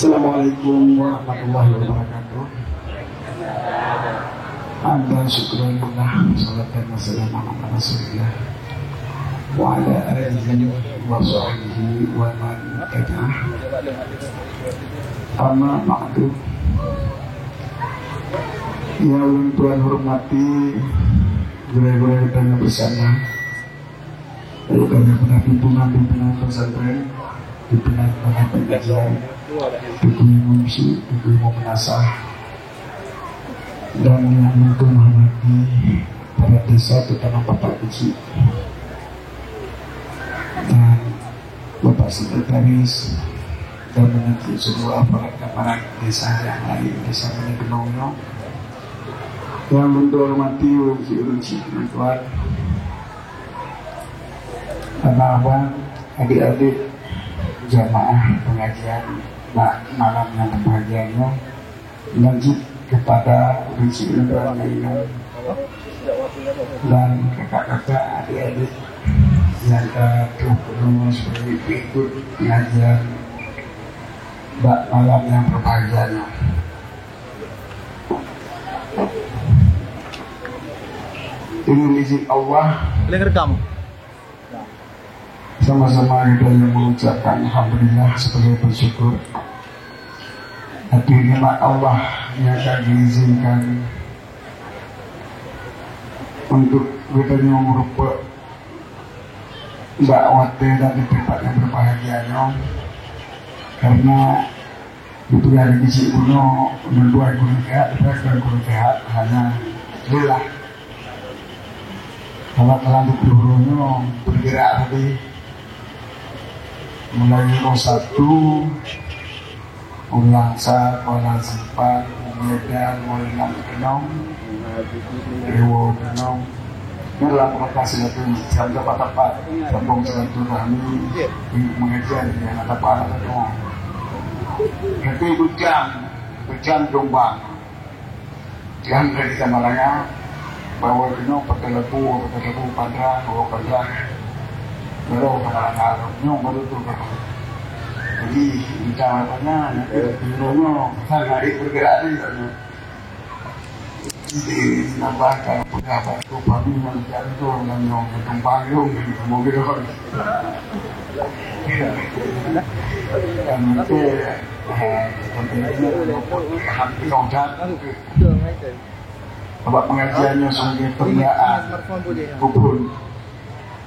Assalamualaikum warahmatullahi wabarakatuh. Hamdan syukurillah, salatan wassalamu ala rasulillah wa ala alihi wa sahbihi wa man tabi'ah. Amma ba'du. Yang ulun Tuhan hormati, guru-guru kita yang bersama, daripada pimpinan pesantren, pimpinan pengajian, Tukui Mumsi, Tukui Mumenasah, dan yang menghormati para desa, terutama Bapak Uci dan Bapak Sekretaris, dan menanti seluruh aparat desa yang lain, desa Menegenongno, yang menghormati Uci Tuan, abang-abang, adik-adik jamaah pengajian malam yang berbahagianya, lanjut kepada Uci Tuan dan kakak-kakak, adik-adik yang terus sebagai ikut pengajian malam yang berbahagianya. Dengan izin Allah, sama-sama kita yang mengucapkan alhamdulillah sebagai bersyukur atas nikmat Allah yang akan diizinkan untuk kita yang merupakan dakwah dan di tempat yang berbahagianya, karena itu yang dikisi kuno menduai guru sehat hanya lelah. Kalau kalian dikuruhnya bergerak tadi mulai roh 1 ulang sa kola simpan medan mulai kenong rewo kenong dalam lokasi itu jam tepat sambung silaturahmi mengajar yang ada para kenong nanti bujang jombang jangan dari Samalaya bawa kenong pakai lebu pandra bawa pandra baru kemarin nyong baru tuh jadi bicaranya bironya sangat bergerak ni jadi nambahkan beberapa tu kami mencari tu nyong tumpang nyong mobil kan dan itu tentunya hampir longcat sebab pengajiannya sebagai perniaan kubun.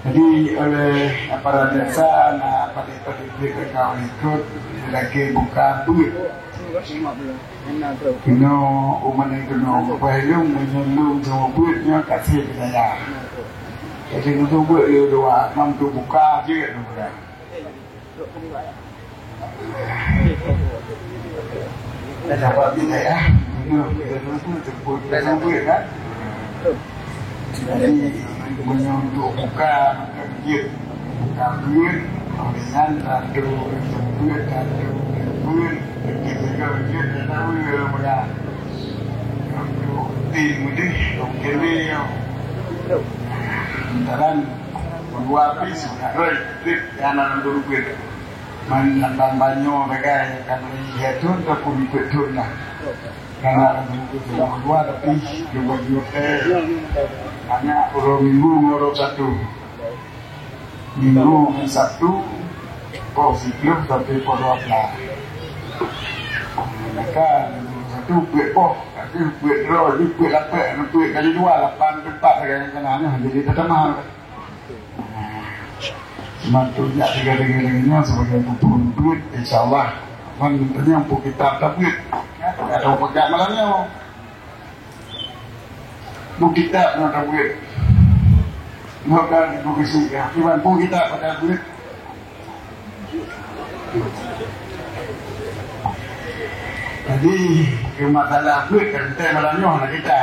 Jadi oleh para desa, pada kau ikut lagi buka duit. Kena umat yang kena bayung menyelum semua duitnya kasih ke saya. Jadi untuk buat dia dua, mampu buka je. Dah dapat bila ya? Kita terput dalam duit kan? Jadi untuk buka duit, dengan ratu duit, kita kalau duit kita tahu mana tim ini, kini antara dua pis, duit yang ada duit, mana banyak mereka kan lihat tu terpun betul lah. Karena itu sudah dua tapi juga hanya orang minggu satu positif tapi positif maka satu bepo tapi bepo di bepo kali 2 8 4 kan jadi tetap mahal mantunya tiga-tiganya sebagai butuh duit insyaallah mantunya untuk kita tapi atau pegang malamnya bu kita nak duit maka dibukisi akibat bu kita pada duit jadi masalah duit kan malamnya nak kita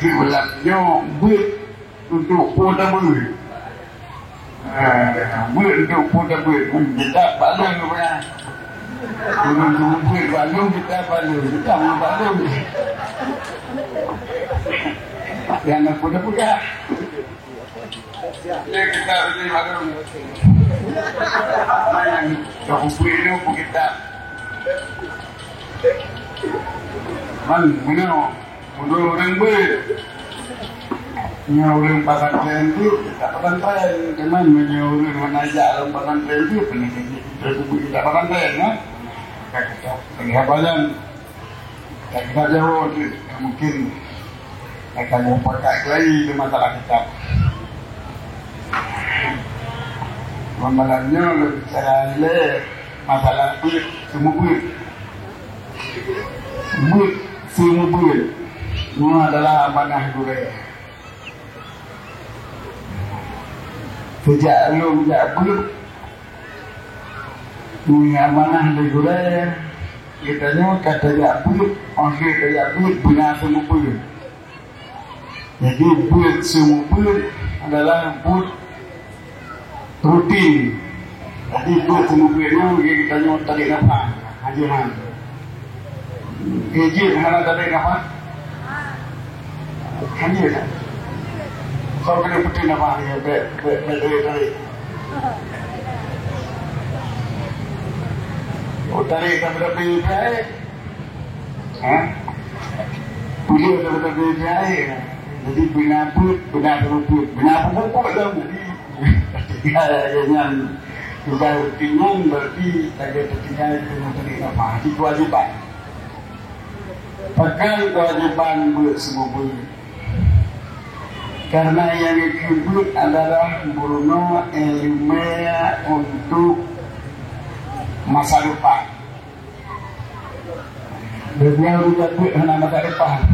di malamnya duit untuk poda duit duit untuk poda duit kita balik punya turun duit balung kita balung kita mau balung yang nak punya Ya kita ini baru. Main kamu ini kita. Mana mundur orang ber. Orang pesantren itu tak pesantren, cuman orang mana aja orang pesantren itu kita pesantren ya. Kita penghabalan, kita jauh mungkin kita mau pakai lagi di masalah kita. Masalahnya lebih cara masalah buat semua buat semua buat ini adalah amanah budaya. Sejak lu buat ini amanah budaya kita nyawa kata ya buat orang kaya buat benar semua buat. Jadi buat semua buat adalah buat rutin. Jadi buat semua buat itu kita nyawa tadi apa hajiran. Ejir mana tadi apa? Hanya kan? Kau kena putih nama ni, tadi. Oh tadi tak berapa baik, Pulau tak berapa baik. Jadi bina put pokok dah. Jadi dengan juga rutinnya berarti tak tinggal dengan tadi apa? Itu kewajiban. Pakai kewajiban buat semua buat. Karena yang disebut adalah Bruno ilmiah untuk masa depan. Beliau menyebut hanya masa depan,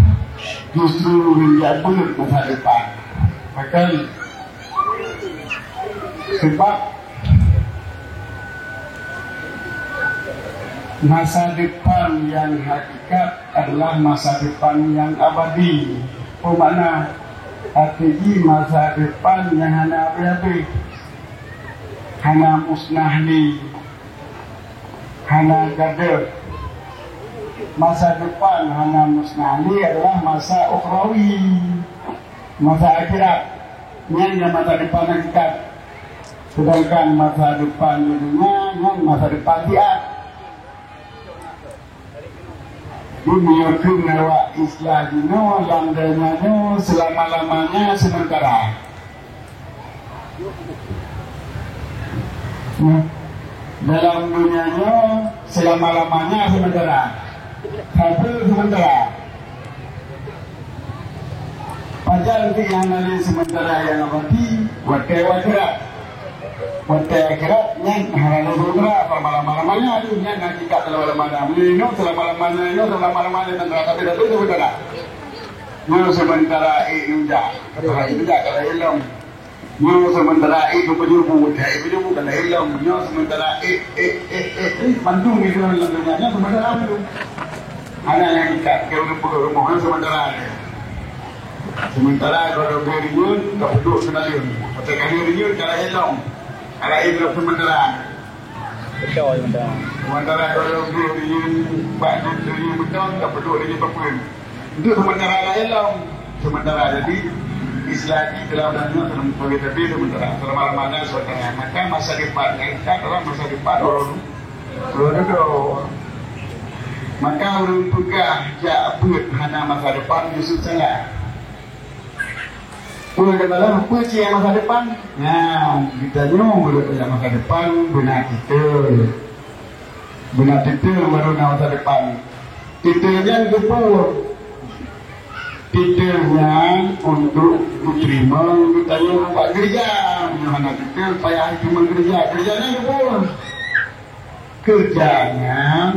justru menyebut masa depan. Bahkan sebab masa depan yang hakikat adalah masa depan yang abadi. Oh makna arti masa depan yang hanya apa-apa, hanya musnah ni, hanya gagal. Masa depan hanya musnah ni adalah masa ukhrawi, masa akhirat. Ini yang masa depan hakikat. Sedangkan masa depan dunia yang masa depan dia. Dunia kenawa Islam dino landainya selama-lamanya sementara. Dalam dunianya selama-lamanya sementara. Tapi sementara. Pajal yang nanti sementara yang abadi, wakil-wakil. Wakil akhirat yang harana surga selama-lamanya itu yang hakikat selama-lamanya. Ini selama-lamanya tentara tapi itu sementara. Ini sementara itu kalau ilmu. Ini sementara itu penyubuh kalau ilmu. Ini sementara bandung itu dalamnya sementara itu. Ada yang hakikat keumuman sementara. Sementara kalau beriun tak duduk senaliun. Macam beriun kalau ilmu. Kalau ilmu sementara. Betul sementara. Sementara kalau beriun bandung beriun betul tak duduk di papun. Itu sementara ilmu. Sementara jadi Islami dalam dunia terlalu tapi sementara selama-lamanya sementara. Maka masa depannya itu adalah masa depan orang. Maka orang pegah jabut hanya masa depan Yusuf salah. Orang katalah apa sih yang masa depan? Nah, kita nyong yang masa depan benar kita baru masa depan. Titelnya gepur. Titelnya untuk diterima kita nyong buat kerja. Mana titel payah cuma kerjanya gepur. Kerjanya,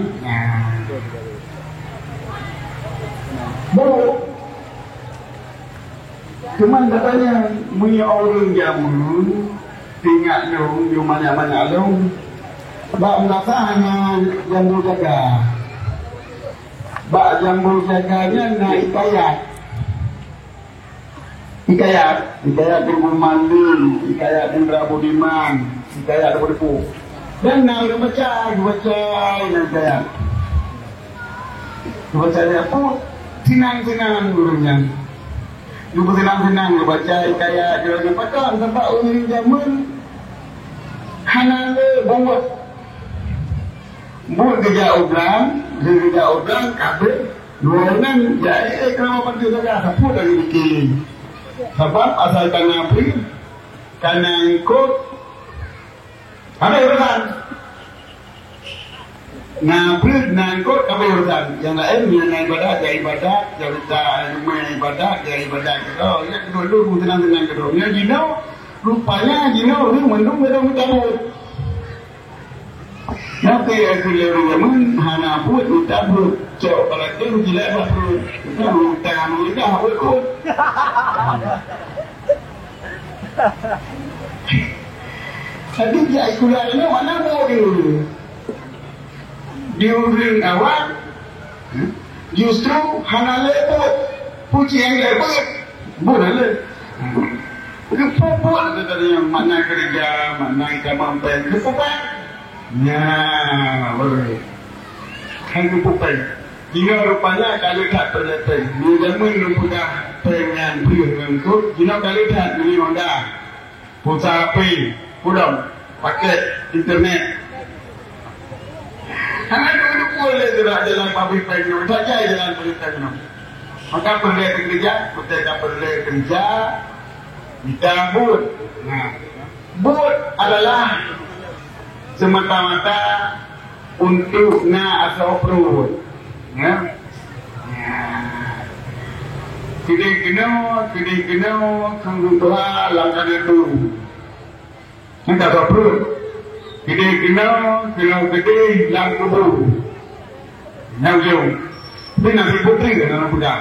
cuman katanya punya orang jamun tinggal dong di mana-mana dong. Bak merasa hanya jambu jaga. Bak jambu jaganya na Ikayat di Mandil, Ikayat di Rabudiman, Ikayat di Berpu. Dan nak baca Ikayat. Baca dia pun senang-senang gurunya. Lupa senang-senang baca kayak jualan pakar sebab orang zaman hanale buat kerja orang kabel dua orang jadi kalau pergi saja sepuluh dari bikin sebab asal tanah beri karena ikut ada urusan ngabrid nangkut apa urusan yang lain yang ibadah ya ibadah oh ya dulu senang-senang kedua ya rupanya ini mendung cabut nanti aku lihat zaman hana buat cabut cok kalau itu gila baru tangan kita harus ikut tapi dia kuliahnya mana mau dulu di ujung awal justru hana lepot puji yang lepot boleh le kepopot katanya mana kerja mana kita mampu kepopot ya boleh kan kepopot jika rupanya kalau tak terlepas di zaman sudah pengen berengkut jika kalau tak ini onda pulsa HP udah pakai internet karena dulu boleh jalan pabrik penyok saja jalan pabrik penyok maka perlu kerja ketika perlu kerja kita but nah but adalah semata-mata untuk asal perut ya kini kanggutua langkah itu tidak asal perut gede yang kubur yang jauh ini nasi putri kan anak muda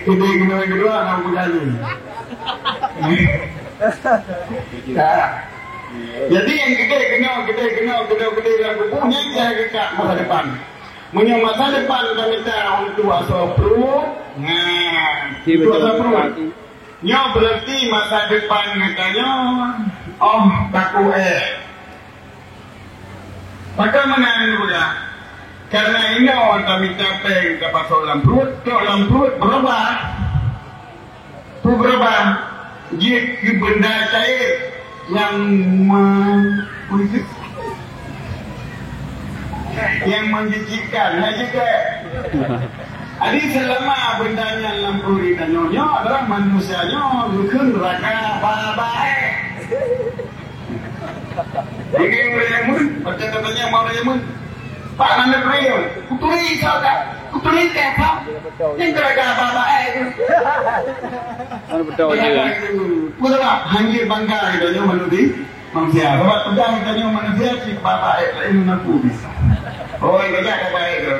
gede yang kedua anak muda ini jadi yang gede yang kuburnya saya dekat masa depan punya masa depan kami tahu untuk asal perut itu asal perut nyo berarti masa depan katanya kaku maka menang juga karena ini kami capek ke pasal lamprut berubah jadi benda cair yang menjijikkan juga. Jadi selama bendanya lampuri dan nyonya adalah manusianya bukan neraka baik. Jadi mereka percakapannya mau mereka Pak Nanda Priyo, kuturi kata, yang neraka baik. Betul tak? Hangir bangga kita manusia. Sebab pedang kita manusia si baik ini nak bisa. Oh, ini tak baik tu.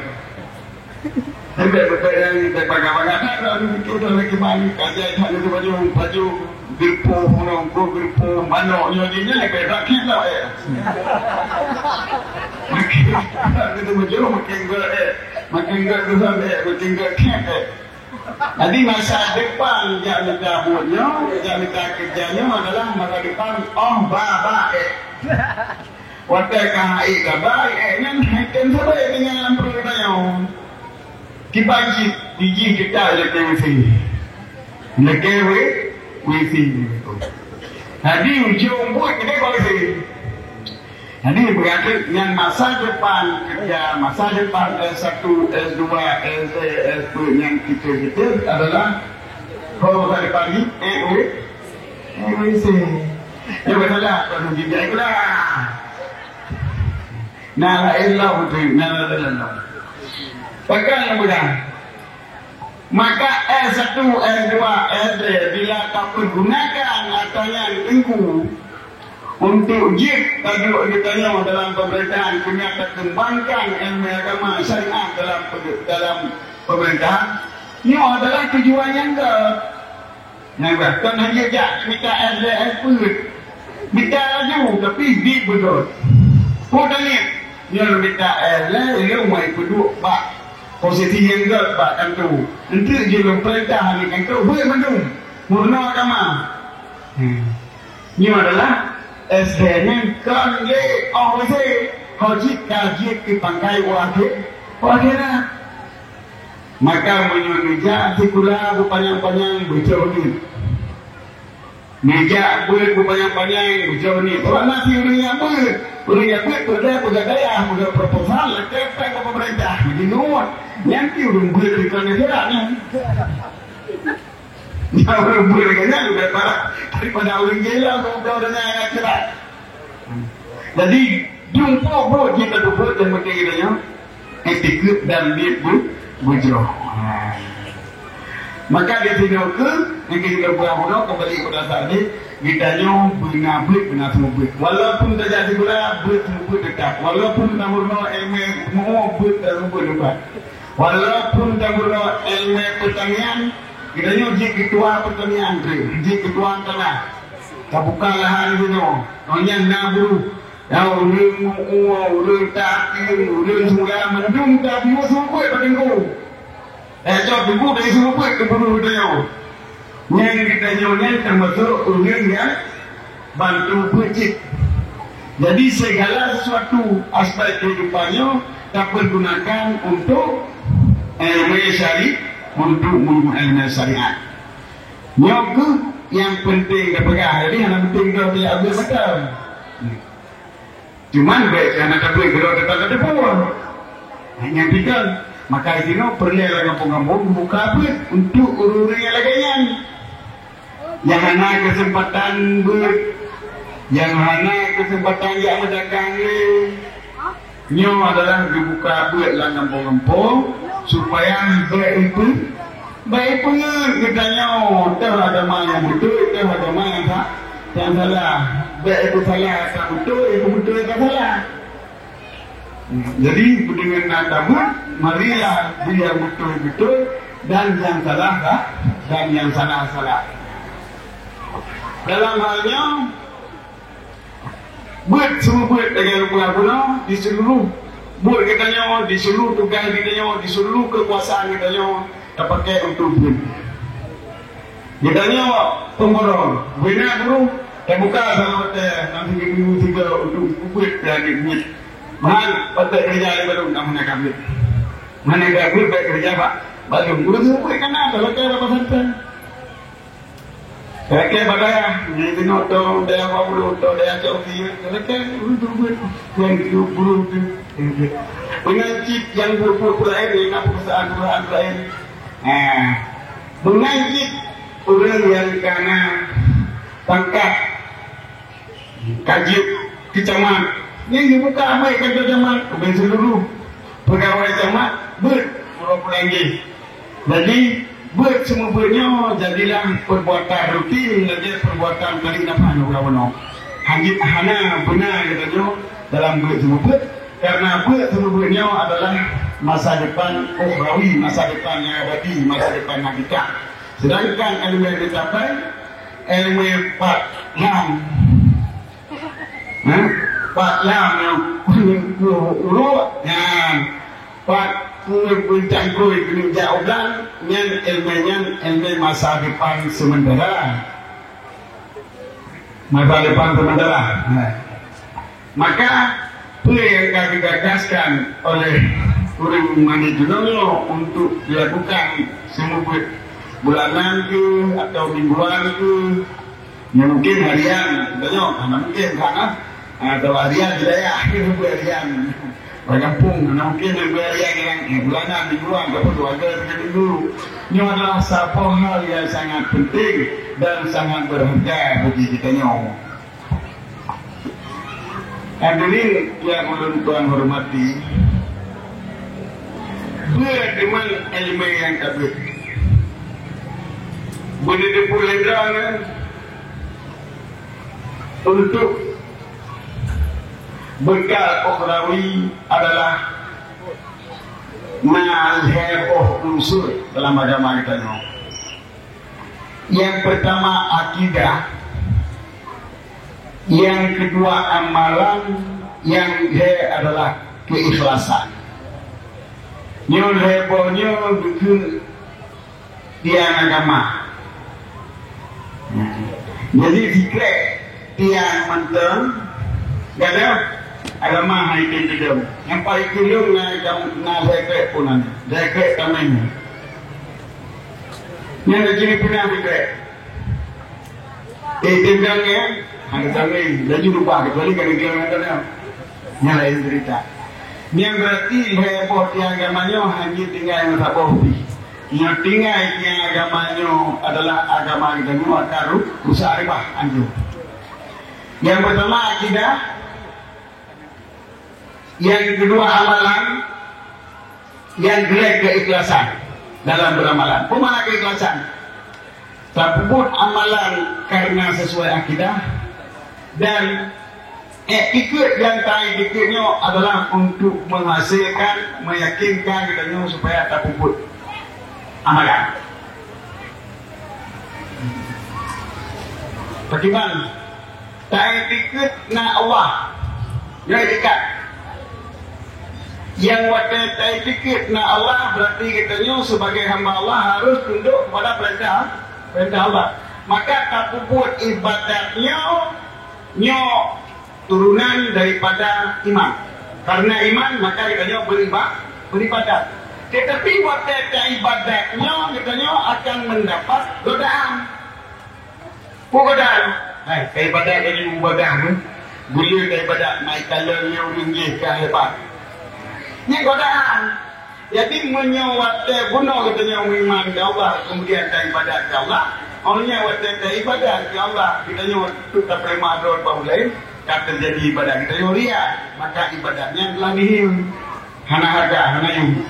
Betul yang kita bangga-bangga. Kita lagi balik kerja tak ada baju birpo, birpo mana ni lagi rakyat lah. Kita makin tu sampai makin kek. Jadi masa depan yang kita buatnya, yang kita kerjanya adalah masa depan baik. Waktu kahai baik, yang hakim sebaik dengan perutnya. Dibagi biji kita lekewisi, Jadi ujung buat kita kolisi. Jadi berarti yang masa depan kerja, masa depan S1, S2, S3, S2 yang kita adalah kalau masa depan ini EWC. Ya betul lah, kalau dia itulah. Nala ilah betul, nala ilah. Bahkan yang mudah. Maka S1, S2, S3 bila tak pergunakan atau yang tengku untuk jib tadi ditanya dalam pemerintahan punya kembangkan ilmu agama syariat dalam pemerintahan ini adalah tujuan yang bahkan hanya minta SDS pun minta laju tapi di betul kodanya yang minta SDS dia mai penduk pak posisi yang pak tentu nanti je pemerintahan yang tu boleh mendung murna agama ini adalah SDN kan ye OWC haji kaji ke pangkai wakil maka menyuruh tikula panjang-panjang bujau ni meja panjang-panjang bujau ni orang nasi urangnya pada pegadaian muda proposal lepas ke pemerintah begini yang ti urang ber di kana seraknya ya urang ber kena lebih parah daripada urang gila orang yang cerak jadi jumpa bro kita dua dan mengenainya etiket dan bib bujro maka di sini ke yang kita buat kembali pada saat ini ditanya benar semua buat walaupun terjadi pula buat semua buat dekat walaupun namurno ilmu mau buat semua buat dekat walaupun namurno ilmu pertanian kita nyuji ketua pertanian jadi ketua tanah kabuka lahan itu nonyan naburu ya ulun takir ulun semula mendung tapi semua buat pada engkau jawab ibu dari semua buat keburu dia yang kita nyonya termasuk orang yang bantu bujik jadi segala sesuatu aspek kehidupannya dapat gunakan untuk ilmu syari untuk ilmu syariat nyoku yang penting dia pegang jadi yang penting dia ambil betul cuman baik anak duit kalau tetap ada pun hanya tinggal maka itu perlu kampung-kampung buka apa untuk urus yang lainnya yang mana kesempatan yang mana kesempatan yang mendagang nyo adalah dibuka buat lah kampung-kampung supaya baik punya kita nyo tahu agama yang betul tahu agama yang salah baik itu salah tak betul itu betul tak salah jadi dengan nada marilah dia betul-betul dan yang salah dan yang salah dalam halnya buat semua buat dengan pula di seluruh buat katanya di seluruh tugas katanya di seluruh kekuasaan katanya pakai untuk buat katanya pemborong benar bro dan buka sama nanti minggu 3 untuk buat dan buat mahal pada kerja yang baru kamu nak ambil mana gak buat kerja pak baru udah semua kan ada kalau kaya apa santan kaya badaya ni tengok tu dia apa bulu tu dia coki kalau kaya untuk buat yang hidup bulu tu pengancip yang berpura ini nak perusahaan lain mengancip orang yang kena pangkat kaji kecamatan ini dibuka apa yang kecamatan ke seluruh pegawai camat berapa lagi jadi buat semua punya jadilah perbuatan rutin saja perbuatan kali dapat orang hanya benar katanya dalam buat semua buat karena buat semua punya adalah masa depan ukhrawi masa depan yang abadi masa depan hakikat sedangkan ilmu yang dicapai ilmu Pak Lam yang urut yang Pak bercampur dengan jawaban yang ilmu masa depan sementara maka apa yang akan digagaskan oleh orang manajemennya untuk dilakukan semua bulanan ke atau mingguan ke yang mungkin harian mungkin atau harian tidak harian kampung mungkin harian yang bulanan mingguan atau 2 hari 3 minggu ini adalah satu hal yang sangat penting dan sangat berharga bagi kita nyawa hadirin yang Tuhan hormati dengan ilmu yang kabut boleh dipulangkan untuk bekal ukhrawi adalah mazhab unsur dalam agama kita. Yang pertama akidah, yang kedua amalan, yang ketiga adalah keikhlasan. Nyo lebonyo bikin tiang agama. Jadi fikir tiang mantan, gada agama hai tin yang paling kiriung na dekret punan dekret tamanya yang jadi punya dekret tinggal ya hanya tangi laju lupa kecuali kalau ada nyalain cerita yang berarti heboh tiang agamanya hanya tinggal yang tak bohong yang tinggal tiang agamanya adalah agama kita semua taruh usaha ribah anjur. Yang pertama akidah, yang kedua amalan, yang ketiga keikhlasan dalam beramalan. Pemana keikhlasan? Tersebut amalan karena sesuai akidah dan etikut yang tak etikutnya adalah untuk menghasilkan, meyakinkan kita supaya terpuput amalan. Bagaimana? Tak etikut na Allah, yang etikat. Yang waktu tak etikut na Allah berarti kita sebagai hamba Allah harus tunduk kepada perintah Allah. Maka terpuput ibadatnya turunan daripada iman. Karena iman maka kita beribadat. Tetapi waktu ibadatnya kita akan mendapat godaan. Godaan. Ibadat ini godaan. Boleh daripada naik kalor yang ringgit ke hebat. Ini godaan. Jadi menyewat guna katanya iman ke Allah kemudian ibadat ke Allah. Orangnya waktu ibadat ke Allah kita tu tak terima doa bahu lain. Kata terjadi ibadat kita ria, maka ibadatnya telah nihil. Hana harga, hana yang.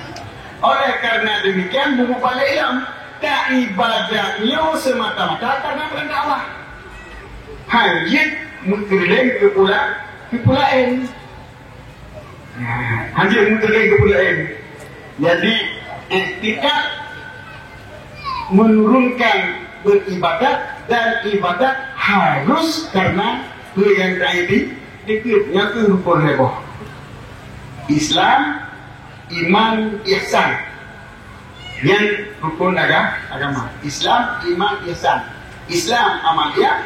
Oleh karena demikian buku balik ilam tak ibadatnya semata-mata karena perintah Allah. Hajit mengkeliling kepulauan. Hajit mengkeliling kepulauan. Jadi etikat menurunkan beribadat dan ibadat harus karena yang tadi dikutnya ke rukun heboh. Islam, iman, ihsan. Yang rukun agama. Islam, iman, ihsan. Islam amaliyah,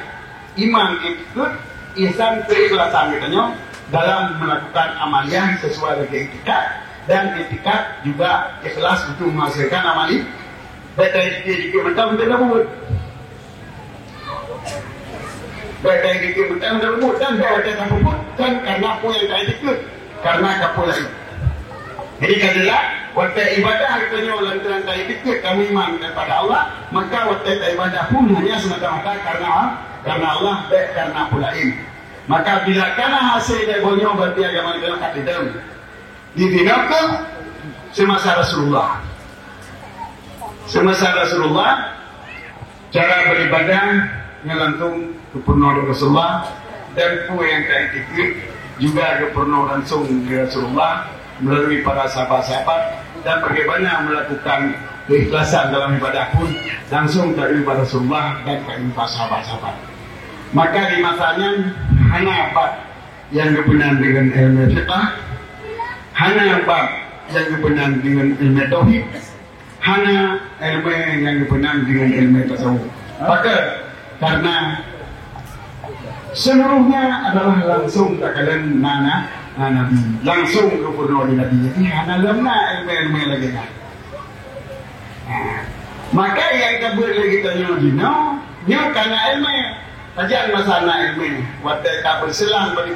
iman ikut, ihsan keikhlasan katanya dalam melakukan amaliyah sesuai dengan etikat dan etikat juga ikhlas untuk menghasilkan amali. Betul dikit mentang tidak buat. Betul dikit mentang tidak buat dan betul tidak buat kan karena apa yang tak dikit karena kapulai. Jadi katalah waktu ibadah katanya lantaran tak dikit kami iman kepada Allah maka waktu ibadah pun hanya semata-mata karena Allah dan karena pulain. Maka bila kana hasil darinya berarti agama kita kat dalam didinakan semasa Rasulullah. Semasa Rasulullah cara beribadah ngelantung kepurna Rasulullah dan pu yang tak dikit juga kepurna langsung di Rasulullah melalui para sahabat-sahabat dan bagaimana melakukan keikhlasan dalam ibadah pun langsung dari Rasulullah dan dari sahabat-sahabat. Maka di masanya hanya bab yang berkenaan dengan ilmu fiqh, hanya bab yang berkenaan dengan ilmu tauhid, hanya ilmu yang berkenaan dengan ilmu tasawuf. Maka karena seluruhnya adalah langsung takalan Nabi, langsung kepada Nabi. Jadi hanya lemna ilmu lagi kan. Maka yang kita boleh kita nyo karena ilmu. Kajian masalah ilmu, waktu tak berselang pada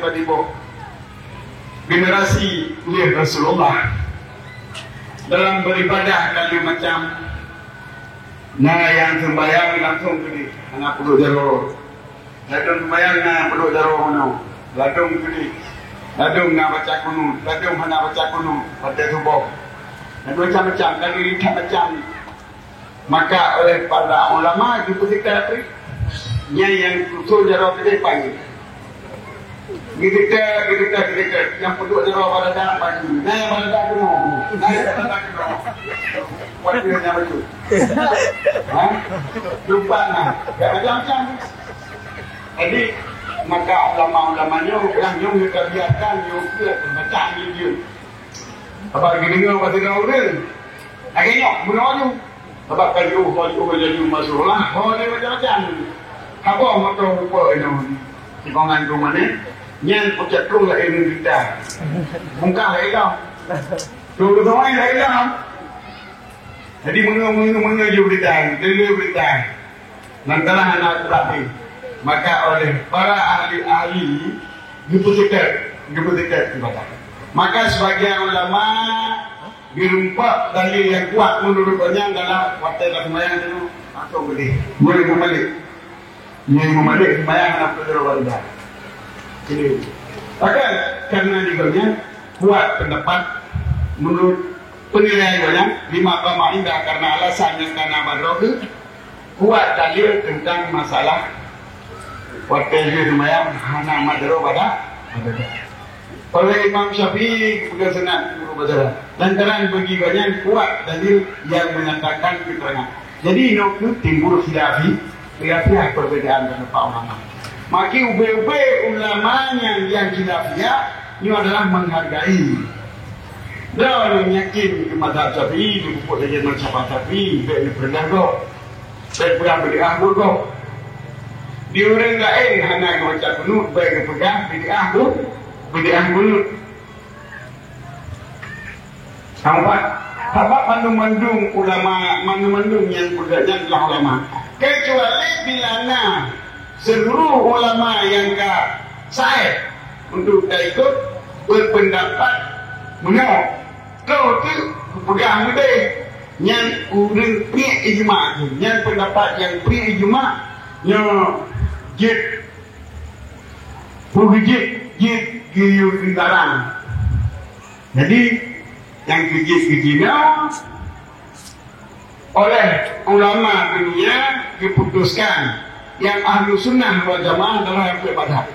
generasi oleh Rasulullah dalam beribadah kali macam, yang sembahyang langsung gini, anak perlu jaro, ladung sembahyang na perlu jaro mana, ladung gini, ladung na baca kunut, ladung hana baca kunut pada tubuh, dan macam-macam kali macam, maka oleh para ulama diperhatikan yang usul jaro kedai pagi. Kita yang penduduk jaro pada dah pagi. Yang pada dah kuno. Yang pada dah kuno. Waktunya betul. Lupa nah. Macam-macam. Jadi maka ulama-ulamanya yang kita biarkan juga macam dia. Apa gini apa tidak urus? Akhirnya menolak. Apa kalau jadi masalah? Oh dia macam-macam. Apa motor rupa itu? Di kongan rumah ni, nyan pocak tu lah ini kita muka lagi tau tu semua lagi tau jadi mengeju berita berita nantilah anak terapi maka oleh para ahli-ahli diputuskan ibadah maka sebagian ulama dirumpak dalil yang kuat menurutnya adalah waktu sembahyang itu atau boleh membalik sembahyang anak berdoa ini maka karena diganya kuat pendapat menurut penilaiannya di Mahkamah Indah karena alasannya karena badrogi kuat dalil tentang masalah waktu sembahyang hana madro pada oleh Imam Syafi'i juga senang guru baca lantaran bagi banyak kuat dalil yang menyatakan keterangan jadi itu timbul khilafi perbedaan dengan para ulama maka UBB ulamanya yang khilafiyah ini adalah menghargai dan yakin ke mazhab Syafi'i di buku dari mazhab Syafi'i di perdago dan perang bid'ah buruk di orang lain hanya baca kunut baik pegang bid'ah bunut sampai mandung ulama mandung yang berdasarkan adalah ulama kecuali bila seluruh ulama yang sahih untuk ikut berpendapat menolak kau tu pegang muda yang urang pri ijma yang pendapat yang pri ijma yang jid giyu dilarang jadi yang gigi-giginya oleh ulama dunia diputuskan yang ahlu sunnah wal jamaah adalah yang bermadhab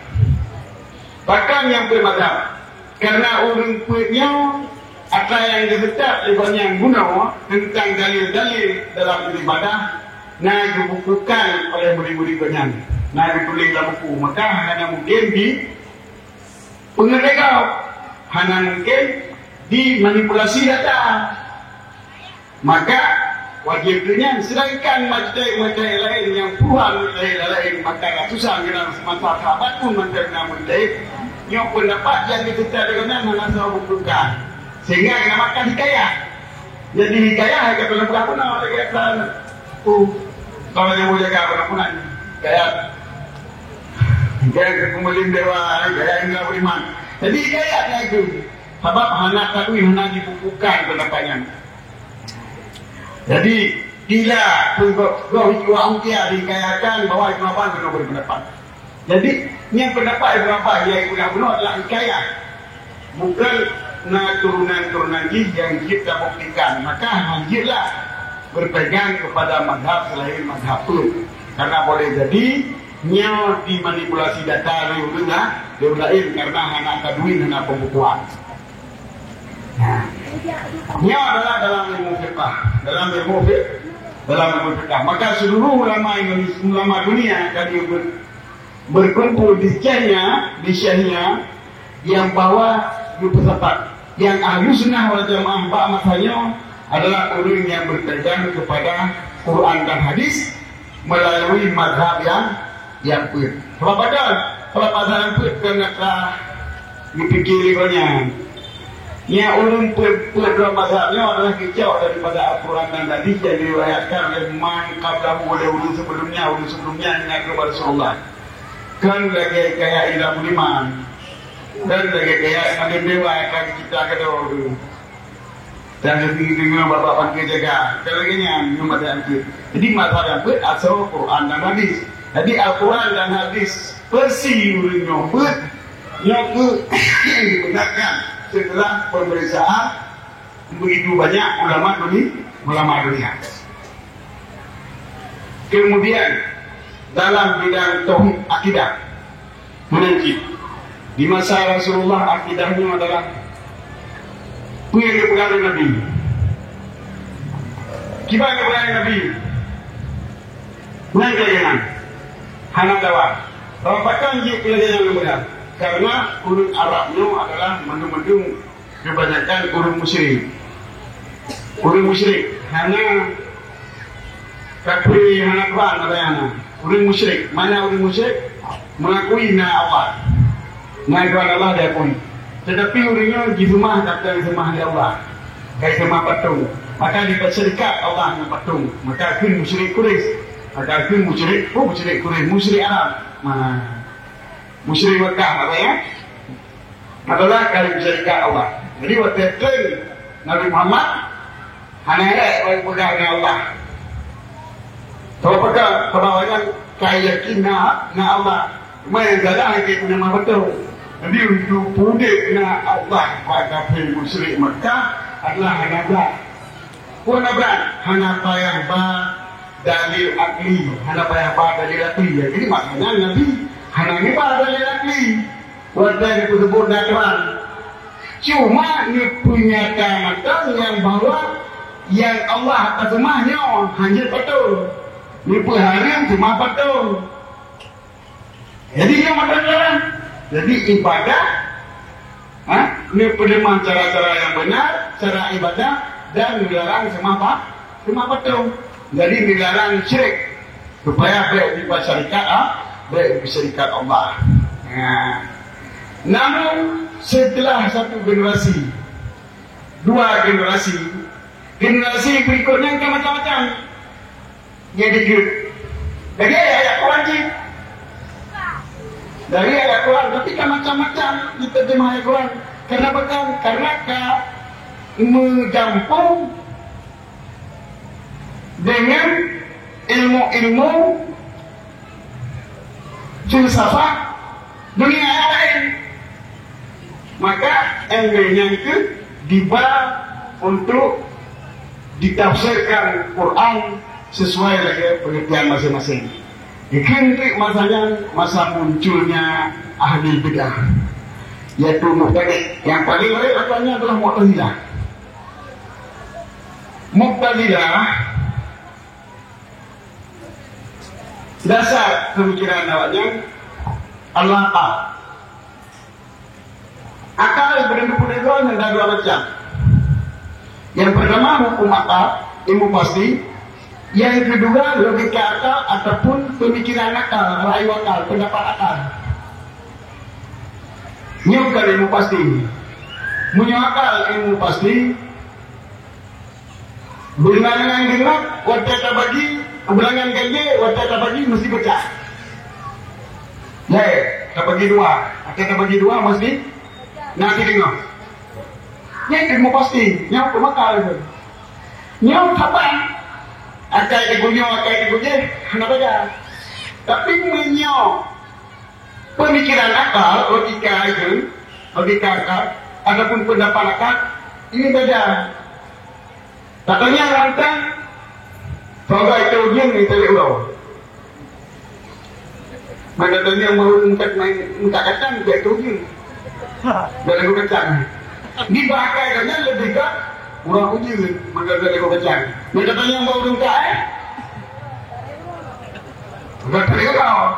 bahkan yang bermadhab karena urang punya apa yang ditetap yang guna tentang dalil-dalil dalam ibadah nah dibukukan oleh murid-murid banyak nah ditulis dalam buku maka hanya mungkin di pengerekau hanya mungkin dimanipulasi data maka wajibnya sedangkan majlis lain yang puluhan lain maka ratusan dengan semasa sahabat pun menerima majlis yang pendapat yang ditetap dengan hanya bukukan sehingga dinamakan hikayah jadi hikayah kata lembaga pun ada kata kalau yang boleh kata pun hikayah kemudian dewa hikayah enggak beriman jadi hikayahnya itu sebab anak tadi hanya dibukukan pendapatnya jadi tidak berdoa dia dikayakan bahwa Ibn Abbas benar berpendapat jadi yang pendapat Ibn Abbas yang benar adalah hikayah bukan turunan-turunan yang kita buktikan maka hajilah berpegang kepada mazhab selain mazhab itu karena boleh jadi nyawa dimanipulasi data lain karena anak kaduin anak pembukuan nyawa adalah dalam ilmu fiqh maka seluruh ulama dunia tadi berkumpul di syahnya yang bawa berpendapat yang ahli sunnah wal jamaah masanya adalah orang yang berpegang kepada Quran dan hadis melalui mazhab yang put. Kalau mazhab yang put kena dipikir banyak. Yang orang dua mazhabnya adalah kicau daripada Al-Quran dan hadis yang diriwayatkan oleh man qablahu oleh ulun sebelumnya ingat kepada Rasulullah. Kan lagi kayak ilmu iman. Dan lagi kayak ada dewa yang akan kita kata dulu dan lebih dengan bapak panggil jaga kalau gini yang ada angkut jadi mazhab yang ber asal Quran dan hadis jadi Al-Quran dan hadis versi nyobut yang digunakan setelah pemeriksaan begitu banyak ulama dunia kemudian dalam bidang tauhid akidah menangkip di masa Rasulullah akidahnya adalah punya kepegangan Nabi. Gimana kepegangan Nabi? Menangkainan hana dawa. Rampakan je pelajaran yang benar. Karena urut Arabnya adalah mendung-mendung kebanyakan urut musyrik. Urut musyrik hanya kafir hana Tuhan ada yang urut musyrik. Mana urut musyrik? Mengakui na Allah. Nah itu Allah dia pun. Tetapi urinya di rumah kata rumah dia Allah. Kayak rumah patung. Maka diperserikat Allah dengan patung. Maka akhir musyrik Quraisy. Maka akhir musyrik Quraisy, musyrik Arab. Musyrik Mekah apa ya? Adalah kali berserikat Allah. Jadi waktu itu Nabi Muhammad hanya ada pegang dengan Allah. Kalau pegang kebawahan kaya kina na Allah. Main jalan ke nama betul. Jadi untuk pudik na Allah pada kafir musyrik Mekah adalah hanya pun abad hanya payah ba dalil akli, hanya payah ba dalil akli. Jadi maknanya Nabi hanya ni ba dalil akli. Waktu itu sebut Tuhan. Cuma ni punya kata yang bahwa yang Allah atas rumahnya hanya betul. Ni pelharim cuma betul. Jadi yang betul. Jadi ibadah, ni penerima cara-cara yang benar, cara ibadah dan dilarang semua betul. Jadi dilarang syirik supaya baik di syarikat Allah. Namun setelah satu generasi, dua generasi berikutnya yang macam-macam. Jadi dari ayat Quran dari ayat Quran, tapi kan macam-macam diterjemah ayat Quran. Kenapa kan? Karena mencampur dengan ilmu-ilmu filsafat dunia yang lain. Maka enggaknya itu dibawa untuk ditafsirkan Quran sesuai dengan pengertian masing-masing. Dikritik masanya masa munculnya ahli bidah, yaitu Mu'tazili. Yang paling baik katanya adalah Mu'tazilah. Mu'tazilah dasar pemikiran awalnya Allah akal. Akal berdasarkan yang ada dua macam. Yang pertama hukum akal, ilmu pasti. Yang kedua logika akal ataupun pemikiran akal, rayu akal, pendapat akal. Ini bukan ilmu pasti. Punya akal ilmu pasti. Bilangan genap, waktu tak bagi, bilangan ganjil, waktu tak bagi mesti pecah. Ya, tak bagi dua. Tak bagi dua mesti nanti dengar. Ini ilmu pasti. Yang pemakal itu. Yang kapan? Akai digunyah, kenapa dah? Tapi menyok pemikiran akal, logika akal, ataupun pendapat akal, ini beda. Katanya rantang, kalau itu ujian itu ulau. Maka tadi yang baru minta kacang, dia itu ujian. Dia lagu kacang. Di bahakainya lebih ke kurang ujian, maka dia lagu kacang. Maka tadi yang baru minta bukan terlalu.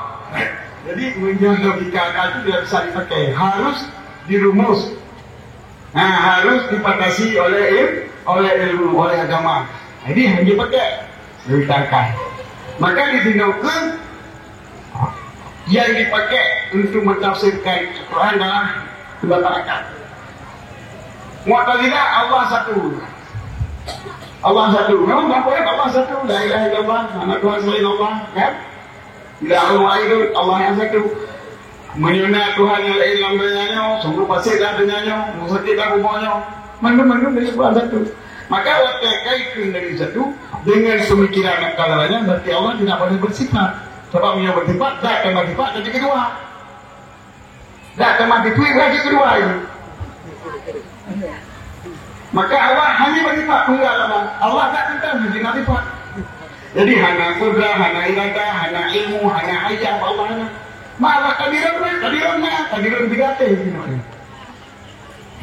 Jadi menjauh logika akal itu tidak bisa dipakai, harus dirumus. Harus dipatasi oleh ilmu, oleh agama. Jadi hanya pakai logika akal. Maka ditinjaukan yang dipakai untuk mentafsirkan Quran adalah pendapat akal. Mu'tazilah Allah satu. Allah satu. Memang apa Allah satu? La ilaha illallah, anak Tuhan selain Allah, kan? Tidak ada Allah yang satu. Menyuna Tuhan yang lain lambanya, sungguh pasir dah dengannya, musakit dah rumahnya. Mandum dari Tuhan satu. Maka waktu kaitkan dari satu dengan pemikiran akal lainnya, berarti Allah tidak boleh bersifat. Sebab yang bersifat, tak akan bersifat jadi kedua. Tak akan mati tuik lagi kedua ini. Maka Allah hanya bersifat tunggal Allah tak tentang jadi sifat. Jadi hanya kudrah, hanya iradah, hanya ilmu, hanya hayat Allah hanya. Malah kadiran bidate.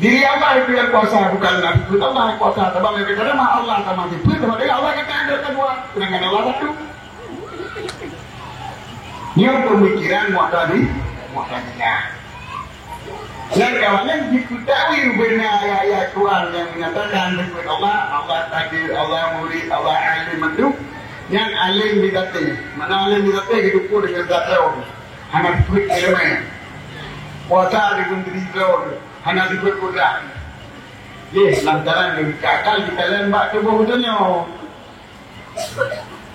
Diri Allah itu yang kuasa, bukan Nabi Allah yang kuasa. Sebab yang kita nama Allah sama sifat, sebab Allah kata ada kedua, sedangkan Allah satu. Ini pemikiran Mu'tazilah. Dan kawannya diketahui benar ayat Quran yang menyatakan sifat Allah takdir, Allah murid, Allah alim itu. Yang alim bidate. Mana alim bidate hidup dengan zat Allah. Hanya tweet elemen. Puasa di Gundri Lor, hana di Kuda. Yes, lantaran dari kakal kita lembak tubuh dunia.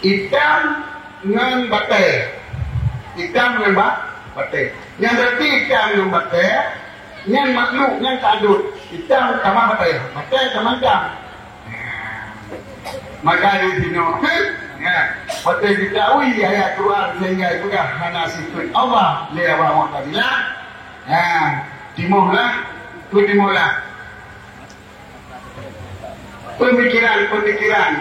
Hitam dengan batai. Hitam dengan batai. Yang berarti hitam dengan batai, yang makhluk, yang kadut. Hitam sama batai. Batai sama hitam. Maka di sini, batai diketahui ayat Quran sehingga itu dah hana sifat Allah lewat Mu'tazilah. Timuhlah, pemikiran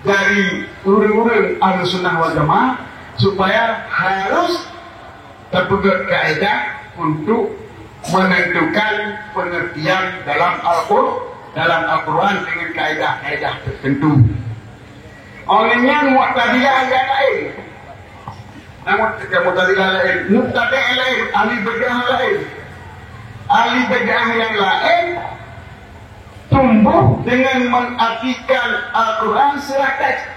dari urang-urang Ahlussunnah wal Jamaah supaya harus terpegang kaidah untuk menentukan pengertian dalam Al-Quran dengan kaidah-kaidah tertentu. Olehnya Mu'tazilah yang lain, namun Mu'tazilah lain, Mu'tadi' lain, ahli bid'ah lain, ahli bid'ah yang lain tumbuh dengan mengartikan Al-Quran secara teks.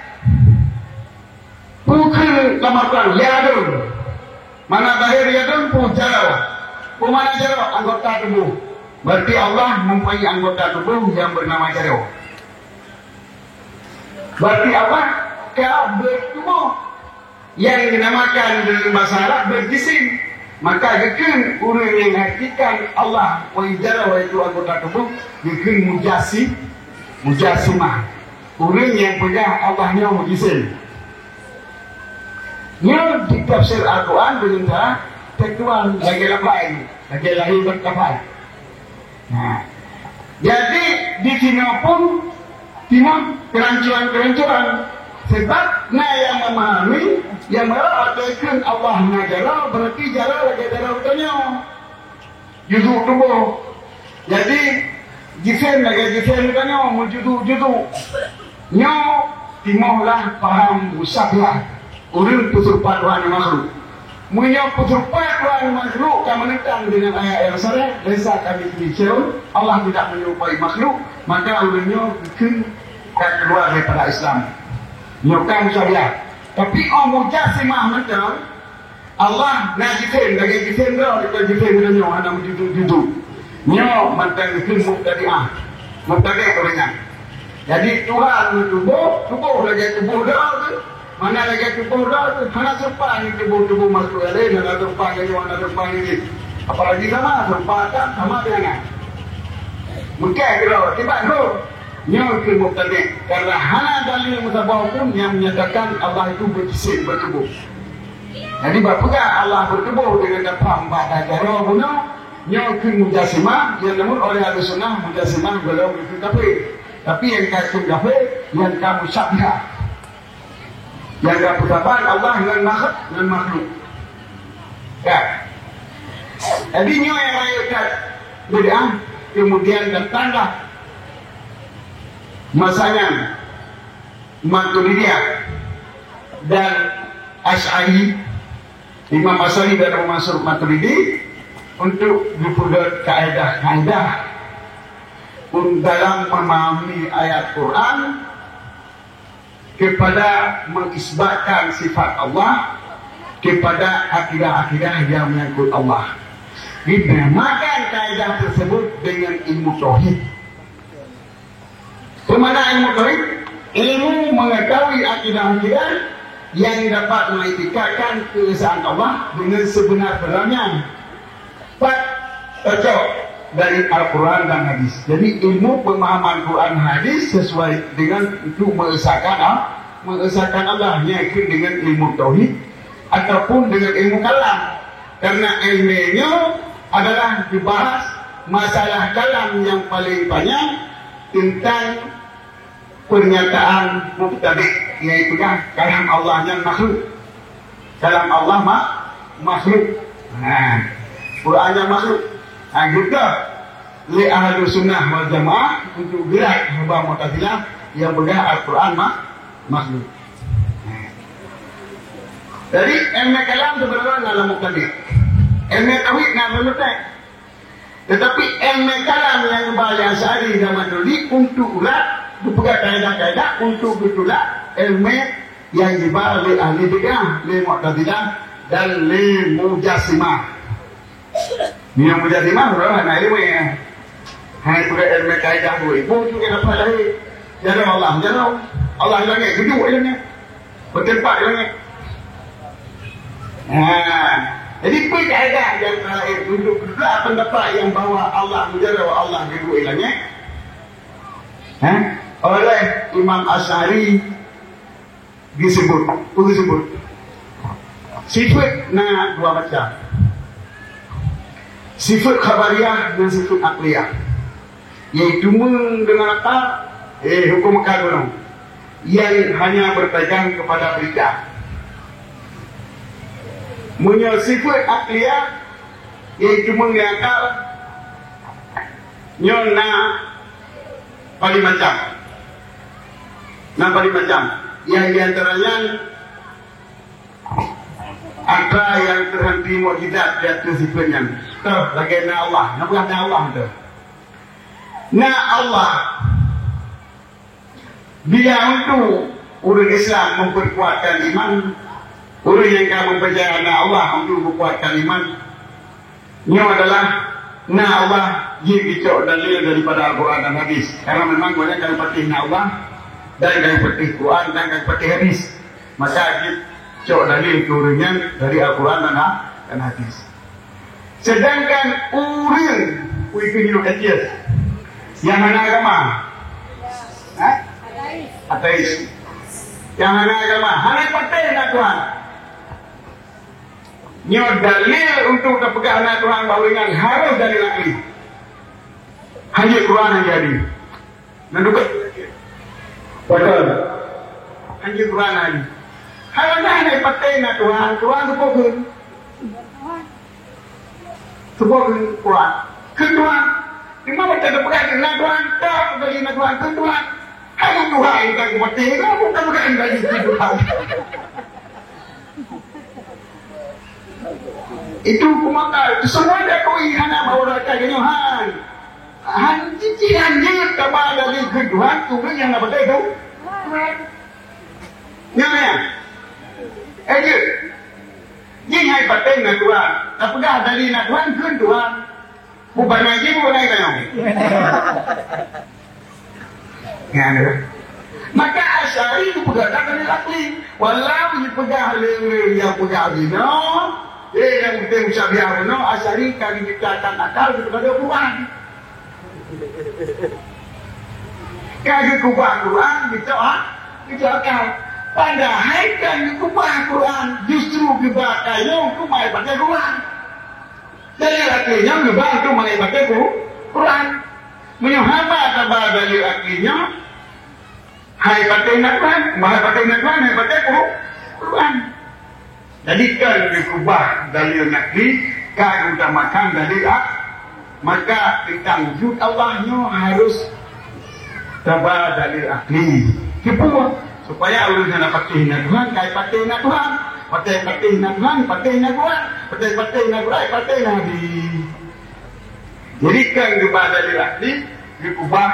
Bukan dalam Al-Quran, yadun. Mana bahir yadun, jaraw. Mana jaraw? Anggota tubuh. Berarti Allah mempunyai anggota tubuh yang bernama jaraw. Berarti Allah kau bertubuh yang dinamakan dalam bahasa Arab berjisim. Maka jika orang yang artikan Allah wajara itu anggota tubuh, jika mujasimah, orang yang punya Allahnya mujisim. Nya di tafsir Al-Quran dengan cara tekstual lagi lain, lagi lahir berkafal. Nah, jadi di sini pun timang kerancuan. Sebab yang memahami yang meratakan Allah najara berarti jara lagi jara utanya judul tubuh. Jadi jisim lagi jisim utanya judul nyo timohlah paham usaplah urang pusurpat Tuhan makhluk. Munyo pusurpat Tuhan makhluk kamu menentang dengan ayat yang sahih desa kami demikian Allah tidak menyerupai makhluk, maka urangnya keluar daripada Islam. Nyokang saya, tapi mujasimah macam Allah nak jisim lagi jisim dah, kita jisim dah nyo ada judul. Nyo macam jisim Mu'tadi'ah, Mu'tadi' orangnya. Jadi Tuhan tubuh lagi tubuh dah, mana lagi tubuh dah, mana serupa ni tubuh makhluk lain, mana serupa ni, apalagi serupa sama dengan. Mungkin kalau tiba tu. Nyo ilmu Mu'tadi' karena hanya dalil musabah pun yang menyatakan Allah itu bertubuh. Jadi berpegang Allah bertubuh dengan dapat pada cara guna nyo mujasimah yang namun oleh Ahlussunnah mujasimah belum itu tapi yang kafir yang kamu syabhah yang kamu sabar Allah dengan makhluk. Ya. Jadi nyo yang ayat bid'ah kemudian datanglah masanya Maturidiyah dan Asy'ari. Imam Asy'ari dan Mansur Maturidi untuk dipugar kaedah-kaedah dalam memahami ayat Quran kepada mengisbatkan sifat Allah kepada akidah-akidah yang menyangkut Allah. Dinamakan kaedah tersebut dengan ilmu tauhid. Kemana ilmu tauhid? Ilmu mengetahui akidah-akidah yang dapat mengiktikkan keesaan Allah dengan sebenar-benarnya. Cocok dari Al-Quran dan Hadis. Jadi ilmu pemahaman Quran Hadis sesuai dengan untuk mengesahkan Allah, yaitu dengan ilmu tauhid ataupun dengan ilmu kalam. Karena ilmunya adalah dibahas masalah kalam yang paling banyak tentang pernyataan Mu'tadi', yaitu kalam Allah yang makhluk. Kalam Allah makhluk. Quran yang makhluk. Juga li Ahlussunnah wal Jamaah untuk gerak hamba Mu'tazilah yang pegang Al-Quran makhluk. Jadi ilmu kalam sebenarnya dalam Mu'tadi'. Ilmu tauhid dalam Mu'tadi'. Tetapi ilmu kalam yang bahaya Asy'ari dan Maturidi untuk ulat dipegang kaedah-kaedah untuk betulah ilmu yang dibahas oleh ahli bid'ah, oleh Mu'tazilah dan oleh Mujasimah. Ni yang menjadi mana orang nak ilmu ya. Hai tu kan ilmu kaidah tu. Ibu tu kan dapat lagi. Jadi Allah lagi duduk ilmunya. Bertempat ilmunya. Jadi apa kaidah yang terakhir duduk pendapat yang bahawa Allah menjadi Allah duduk ilmunya. Oleh Imam Asy'ari disebut sifat na dua macam, sifat khabariyah dan sifat akliyah, iaitu mendengarkan hukum kanun yang hanya berpegang kepada berita. Sifat akliyah iaitu mendengarkan nyona paling macam, yang diantaranya apa yang terhenti mukjizat di atas sifatnya. Lagi na Allah, bukan na Allah tu. Na Allah. Bila untuk orang Islam memperkuatkan iman, orang yang kamu percaya na Allah untuk memperkuatkan iman, ini adalah na Allah yang dicok dalil daripada Al-Quran dan Hadis. Karena memang banyak kali patih na Allah dan kali patih Quran dan kali patih Hadis. Maka cok dalil turunnya dari Al-Quran dan Hadis. Sedangkan orang itu kecil yang mana agama? Ateis. Yang mana agama? Hanya patih nak Tuhan. Nyo dalil untuk kepegang nak Tuhan bahawa harus dalil akli. Hanya Quran yang jadi. Nanduka. Betul. Hanya Quran aja. Kalau nak patih nak Tuhan sepogun. Sepogun Quran. Kedua, lima baca kepegang nak Tuhan, tak dari nak Tuhan kedua. Hanya Tuhan yang tak patih, bukan bukan dari Tuhan. Itu kumakal. Semua dah kau ihana bahawa rakyat genyohan. Cinciran dia kepada dari kedua tu yang nak pakai tu. Nyamanya. Je. Dia hai pakai nak Tuhan. Tak pegang dari nak Tuhan ke Tuhan. Bukan lagi bukan lagi tanya. Ngana. Maka Asy'ari itu pegang dari akli. Walau dia pegang yang pegang dino. Yang kita musyabiah benar, Asy'ari kali dikatakan akal kepada Quran. Kali kubah Quran kita akal. Padahal kan kubah Quran justru kebakainya untuk mai baca Quran. Jadi artinya kubah itu mai baca Quran. Menyuhaba tabah dari artinya hai baca Quran, mai baca Quran, hai baca Quran. Jadikan dikubah dalil nakli, kau utamakan dalil maka tentang wujud Allahnya harus tabah dalil akli. Kepuas supaya urusan patih na Tuhan, kai patih na Tuhan, patih na Tuhan, patih na Tuhan, patih na Quran, patih na Nabi. Jadikan dikubah dalil akli, dikubah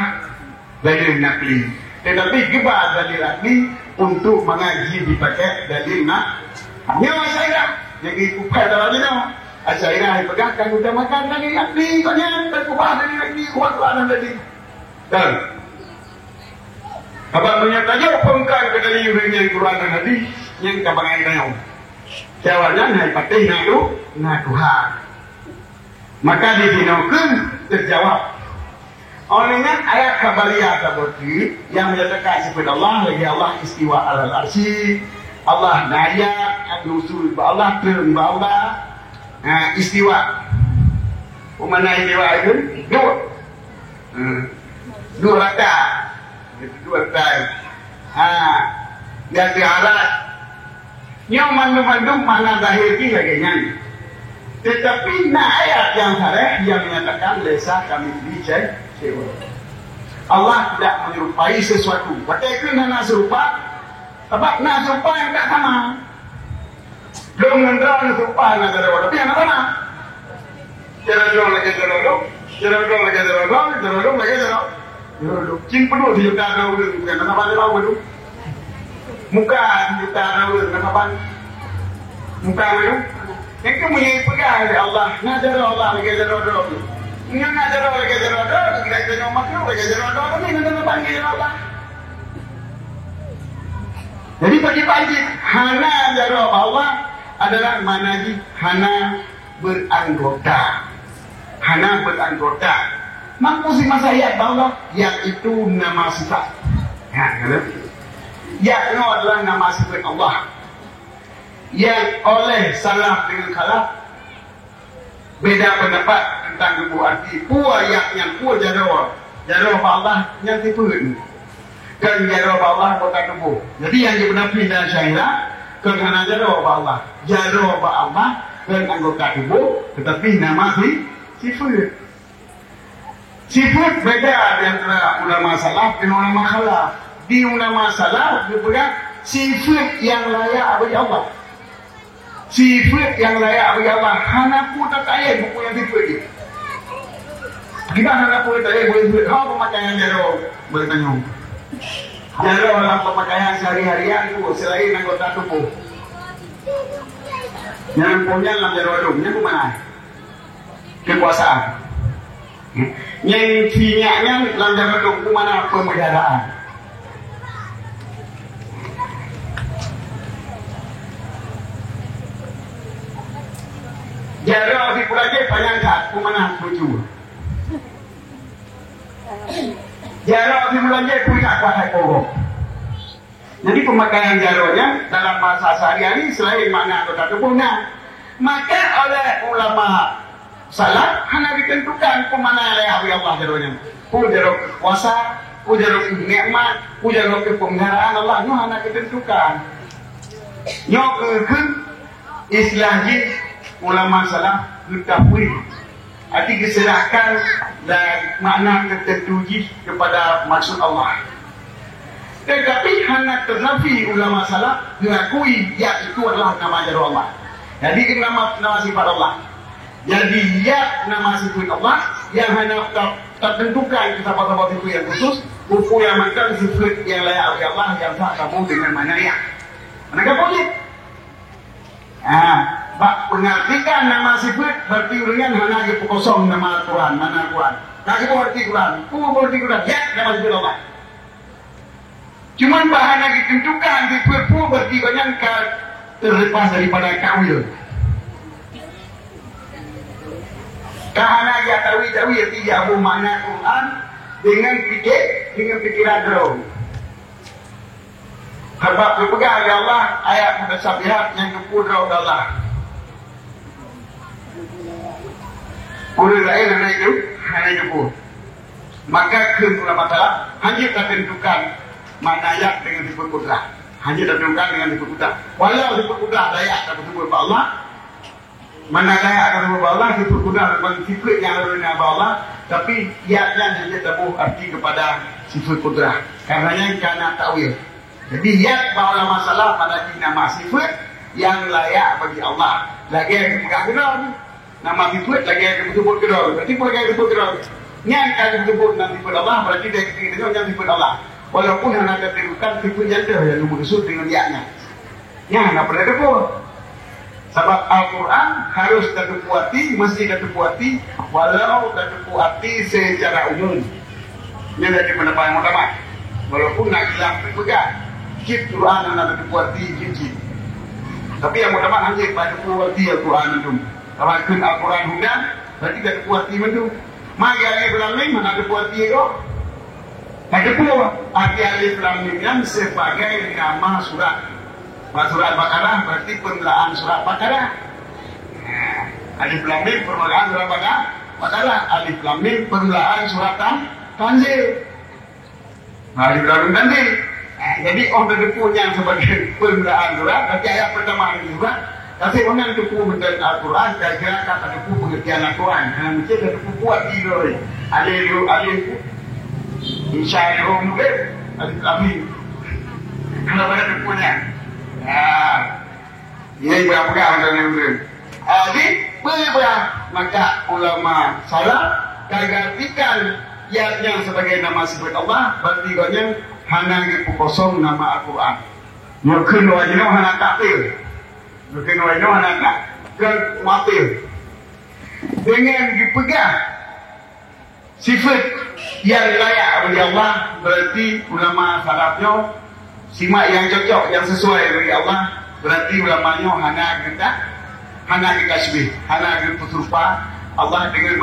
dalil nakli. Tetapi dikubah dalil akli untuk mengaji dipakai dalil nakli. Nyo Asy'ariyah yang ikutkan dalam ini. Asy'ariyah pegangkan utamakan dari akli, banyak berubah dari akli, kuat dari. Dan abang menyatakan pengkar ke dari yang Quran dan Hadis yang kabangan tayo. Jawabnya hai patih na Tuhan. Maka dibinakan terjawab. Olehnya ayat kabariyah tersebut yang menyatakan sifat Allah lagi Allah istiwa alal arsy. Allah nayak, nusul Allah turun Allah istiwa. Mana istiwa itu? Dua rakaat. Dua time. Dari alat. Yang mandu-mandu mana zahir lagi nyanyi. Tetapi ayat yang sareh yang menyatakan lesa kami dicek sewa. Allah tidak menyerupai sesuatu. Bagaimana nak serupa? Sebab nak serupa yang tak sama. Belum ngendra nak serupa nak ada tapi yang tak sama. Jalan lagi jalan. Cing penuh di juta kau tu, bukan apa dia tahu tu. Muka di juta kau tu, apa? Muka tu. Yang kemudian pegang oleh Allah. Ngajar Allah lagi jodoh. Ngajar Allah lagi jodoh. Kita tanya makhluk lagi jodoh. Ini nanti panggil Allah. Jadi bagi panggil hana jodoh Allah adalah manaji hana beranggota. Hana beranggota. Maksud masa ayat Allah yang itu nama sifat. Yang adalah nama sifat Allah. Yang oleh salah dengan khalaf beda pendapat tentang ibu arti puah yang puah jarawa Allah yang tipun kan jarawa Allah bukan tubuh. Jadi yang benar pindah syailah kan hana jarawa Allah kan anggota tubuh tetapi nama sifat beda antara ulama salaf dan ulama khalaf. Di ulama salaf dipegang sifat yang layak bagi Allah. Sifat yang layak bagi Allah. Hana pun tak kaya buku yang sifat dia. Kita hana pun tak kaya buku sifat. Kau pemakaian jaro bertanya. Jaro adalah pemakaian sehari-harian itu selain anggota tubuh. Yang punya dalam jaro adumnya ke mana? Kekuasaan. Yang finyanya dalam jaro adum ke mana? Pemeliharaan. Jaro di pulangnya banyak tak? Kemana tuju? Jaro di pulangnya punya kuasa pokok. Jadi pemakaian jaronya dalam bahasa sehari-hari selain makna anggota tubuhnya. Maka oleh ulama salaf hanya ditentukan kemana oleh Allah jaronya. Ku jaro kuasa, ku jaro nikmat, ku jaro kepengharaan Allah. Itu hanya ditentukan. Nyok ke istilahnya ulama salaf bertafwid arti diserahkan dan makna tertuju kepada maksud Allah. Tetapi hanya ternafi ulama salaf mengakui ya itu adalah nama jaro Allah. Jadi nama sifat Allah. Jadi ya nama sifat Allah yang hanya tertentukan sifat-sifat itu yang khusus. Buku yang makan sifat yang layak bagi Allah yang tak kamu dengan mana ya. Mana boleh? Pengartikan nama sifat berarti urian hanya itu kosong nama Al-Quran, mana Al-Quran. Kaki berarti Quran, berarti Quran, ya nama sifat Allah. Cuman bahan yang ditentukan sifat berarti banyak terlepas daripada kawil. Karena ya tawi ya tidak makna Quran dengan pikiran dong. Sebab berpegang oleh Allah ayat mutasabihat yang kepudra oleh Allah. Kuda lain hanya itu. Maka ulama salaf hanya tertentukan makna ayat dengan sifat kudrat. Hanya tertentukan dengan sifat kudrat. Walau sifat kudrat layak atau sifat Allah, mana layak atau sifat Allah, sifat kudrat adalah sifat yang ada Allah, tapi ayatnya dia tabuh arti kepada sifat kudrat. Karena takwil. Jadi ya bahwa masalah pada nama sifat yang layak bagi Allah. Lagi yang pegang kedor, nama sifat lagi yang disebut kedor. Berarti pun yang disebut kedor. Yang akan disebut nama sifat Allah berarti dia disebut yang sifat Allah. Walaupun hanya tertentukan sifat yang ada yang disebut dengan yaknya. Yang hanya pernah disebut. Sebab Al-Quran harus tertupuati, mesti tertupuati, walau tertupuati secara umum. Ini dari pendapat yang utama. Walaupun nak hilang berpegang. Kit Quran yang ada dibuati cincin. Tapi yang utama hanya pada dibuati Al-Quran itu. Kalau kun Al-Quran hudan, berarti dah dibuati itu. Maka alif lam mim mana dibuati itu? Ada pula arti alif lam mim yang sebagai nama surat. Surat Baqarah berarti pemulaan surat Baqarah. Alif lam mim pemulaan surat Baqarah. Alif lam mim pemulaan surat Tanzil. Alif lam mim Tanzil. Jadi orang itu yang sebagai pemulaan surat, berarti ayat pertama ini juga. Tapi orang itu mengenai Al-Quran, kira-kira kata itu pengertian Al-Quran. Karena mesti ada itu kuat tidur. Alif, insyaallah mungkin, alif kami. Kalau ada itu punya, ini berapa orang yang mungkin. Jadi berapa maka ulama salah gantikan yang sebagai nama sifat Allah, berarti banyak hanya itu kosong nama Al-Quran. Mungkin wajibnya hanya takdir. Mungkin wajibnya hanya ke mafil dengan dipegang sifat yang layak bagi Allah, berarti ulama salafnya simak yang cocok, yang sesuai bagi Allah, berarti ulamanya hana dikasbih, hana diputurupa Allah dengan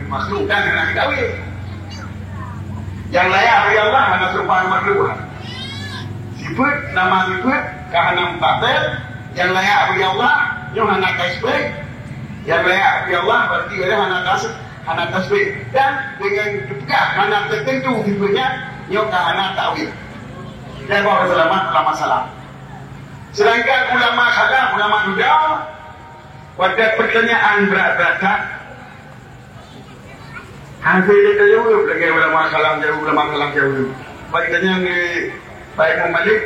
makhluk dan hana dikawin. Yang layak bagi Allah hana serupa makhluk. Sifat nama sifat kahana mutatil, yang layak bagi Allah yang hana kasbih, yang layak bagi Allah berarti ada hana tasbih, dan dengan dipegang hana tertentu sifatnya yang kahana takwil. Dan bahawa ulama salam. Sedangkan ulama khalaf, ulama duda, pada pertanyaan berat-beratan, hampir dia jawab lagi ulama khalaf jawab. Bagi tanya ni baik Malik,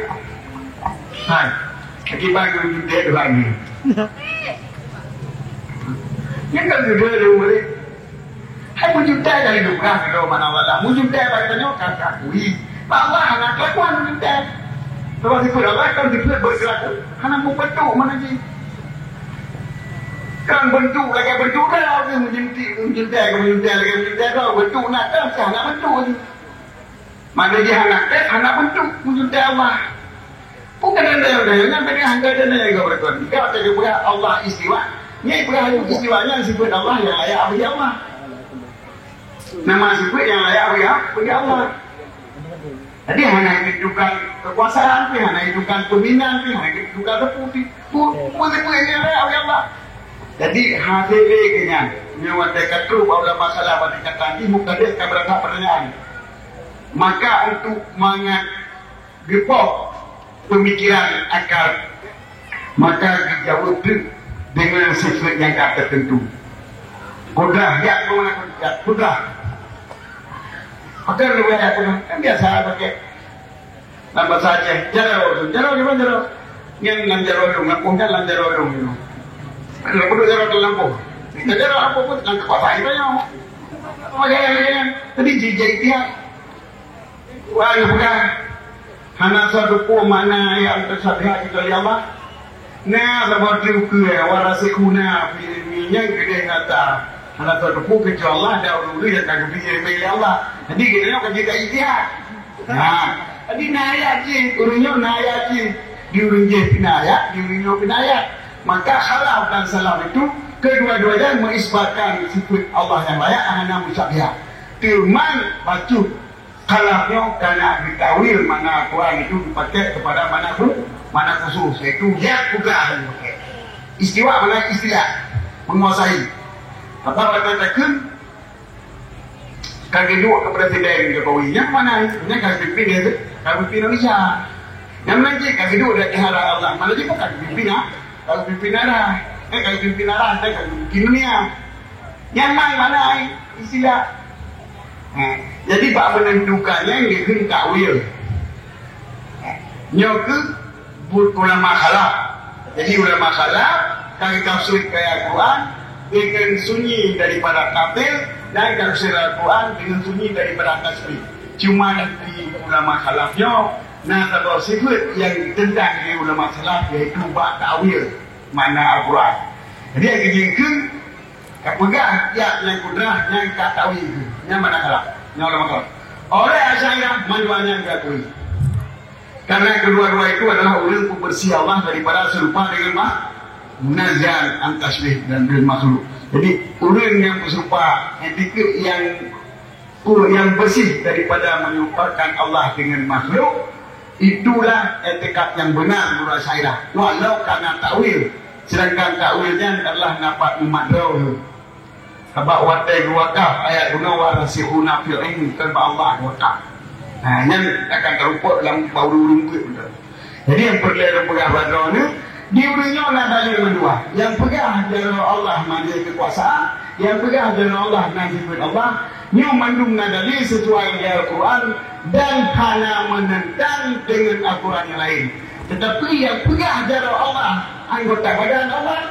hai, akibat wujud dia dua ni. Yang kan duda dia Malik, hai wujud dia dari duka kalau mana wala, wujud dia bagi tanya kakak, wih. Allah anak lakukan kita. Kalau dikut Allah kan dikut bergerak. Karena mau bentuk mana lagi? Kan bentuk lagi bentuk dah. Dia menjintai dah. Bentuk nak kan anak bentuk lagi. Mana dia anak bentuk menjintai Allah. Bukan anda yang beri anda dan yang bertuan. Jika ada juga Allah istiwa, ni berhal istiwanya sifat Allah yang layak bagi Allah. Nama sifat yang layak bagi Allah. Jadi hanya hidupkan kekuasaan, hanya hidupkan pembinaan, hanya hidupkan deputi, yang layak Allah. Jadi hasil kenyang, nyawa dekat tu bahawa masalah pada kata ini muka dia keberapa pertanyaan. Maka untuk menggepok pemikiran akal, maka dijawab dengan sifat yang tak tertentu. Kudrah, ya, kudrah. Maka riwayat kan biasa pakai nama saja jaro gimana jaro yang jaro ngampungnya jaro itu kalau perlu jaro Lampung kita jaro apa pun langkah apa itu ya makanya tadi jijik dia wah bukan hana satu mana yang tersadar itu ya Allah nah seperti itu warasikuna minyak gede kata anak terdepu ke Allah ada dulu yang kagak bisa pilih Allah. Jadi kita nak kita ijtihad. Nah, jadi naya je, urunyo naya je, diurun je pinaya, diurunyo pinaya. Maka khalaf dan salam itu kedua-duanya mengisbatkan sifat Allah yang layak hanya musyabbihah. Firman bacu khalafnya karena ditawil mana Quran itu dipakai kepada mana khusus yaitu ya juga istiwa mana istilah menguasai. Apa katakan kaki dua ke Presiden Jokowi yang mana ini kaki pimpin dia kaki pimpin Indonesia yang lagi kaki dua dari hara Allah mana lagi bukan pimpin kaki pimpin arah kaki pimpin arah kaki pimpin dunia yang mana istilah jadi pak menentukannya yang dia takwil nyoke ulama khalaf jadi ulama khalaf kaki tafsir kayak Quran dengan sunyi daripada kafir dan tafsir Al-Quran dengan sunyi daripada tasbih. Cuma di ulama khalafnya nah kalau sifat yang ditentang di ulama khalaf iaitu bak ta'wil makna Al-Quran. Jadi yang kejengkeun kapegang ya yang kudrah yang tak ta'wil yang mana khalaf yang ulama khalaf. Oleh Asy'ariyah manduanya enggak kuih. Karena kedua-dua itu adalah ulil pembersih Allah daripada serupa dengan munazal antasbih dan bil makhluk. Jadi ulun yang serupa etika yang bersih daripada menyerupakan Allah dengan makhluk, itulah etikat yang benar menurut saya. Walau karena takwil, sedangkan takwilnya adalah napak umadraw. Sebab watai wakaf ayat guna warasihuna fil ilmi tanpa Allah wakaf. Nah, yang akan teruput dalam bau rumput. Jadi yang perlu pegang badraw ni diurunya nak dalil kedua. Yang pegang adalah Allah mandiri kekuasaan, yang pegang adalah Allah nasibut Allah. Yang mandung nak dalil sesuai dengan Al-Quran dan hanya menentang dengan Al-Quran yang lain. Tetapi yang pegang adalah Allah, anggota badan Allah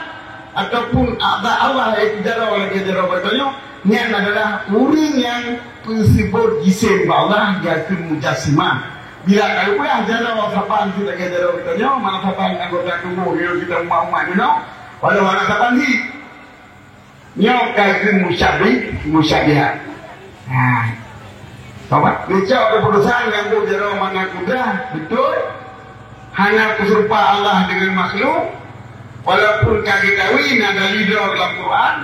ataupun Allah yang adalah oleh adalah bertanya, ini adalah orang yang disebut jisim Allah yaitu mujassimah. Bila kalau pun ajaran wafapan kita ajaran bertanya mana wafapan anggota tubuh yang kita umat-umat you know Walau anak sapandi nyokai ke musyabihat. Nah, sobat, ngecok keputusan yang berjero mana kuda, betul? Hanya keserupa Allah dengan makhluk, walaupun kaki kawin ada leader dalam Quran,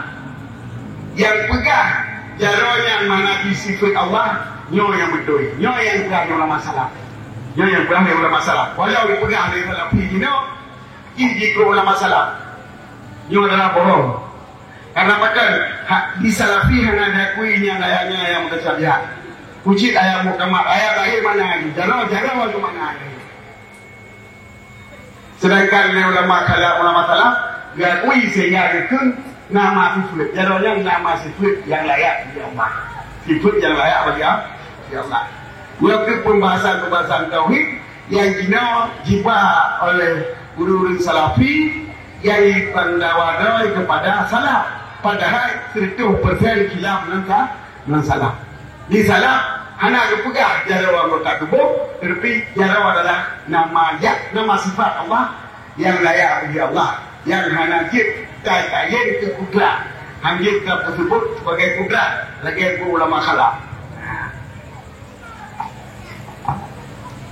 yang pegang jaro yang mana disifat Allah, nyo yang betul, nyo yang pegang yang masalah, nyo yang pegang yang masalah. Walau dipegang di dalam hidino, ini kalau masalah, nyo adalah bohong. Karena bahkan di salafi hanya ada kuinya ayahnya yang mutasyabihat. Ucit ayat mukamat, ayat lahir mana lagi? Jaro waktu mana lagi? Sedangkan ulama kalam gak kui sehingga itu nama sifat. Jaronya nama sifat yang layak bagi Allah. Sifat yang layak bagi Allah. Waktu pembahasan tauhid yang jiba oleh guru-guru salafi yang pendawadai kepada salaf. Padahal 100% khilaf dengan salaf. Di salaf hanya kepegang jarawa anggota tubuh, tapi jarawa adalah nama sifat Allah yang layak bagi Allah, yang hanya kait-kait ke kudrat, hanya kita tersebut sebagai kudrat, lagi ulama khalaf.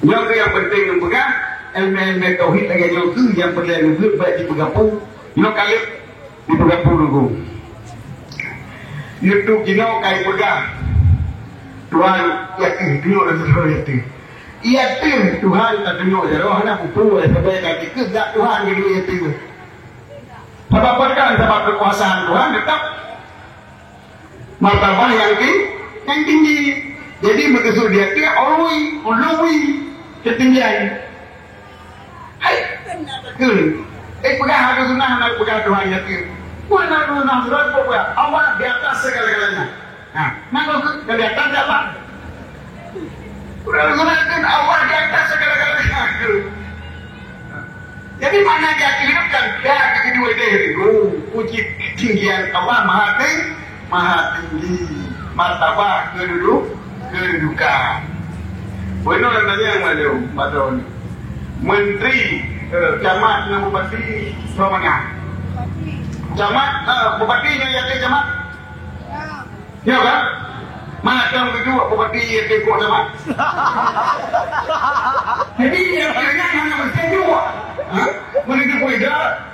Yang penting yang pegang ilmu tauhid lagi yang penting itu baik dipegang kali dipegang dulu. Itu kino kai pegang Tuhan yakin dia orang sesuatu yakin. Yakin Tuhan tak tunjuk je. Roh nak buku sampai kaki ke tak Tuhan jadi yakin. Sebabkan sebab kekuasaan Tuhan tetap martabat yang tinggi. Jadi begitu dia ke ulwi ketinggian. Hai ke. Pegang harus sunnah nak pegang Tuhan yakin. Mana sunnah surat pegang Allah di atas segala-galanya. Nah, maka kelihatan apa? Gunakan Allah di atas segala-galanya. Jadi mana dia kehidupan? Ya, kedua itu puji ketinggian Allah maha tinggi, martabat kedudukan. Bueno nanya yang malu, Menteri Camat dan Bupati Romana. Camat, Bupatinya yang ke Camat. Ya kan? Macam kedua bupati yang kekok sama. Jadi yang kira hanya macam dua. Mereka beda.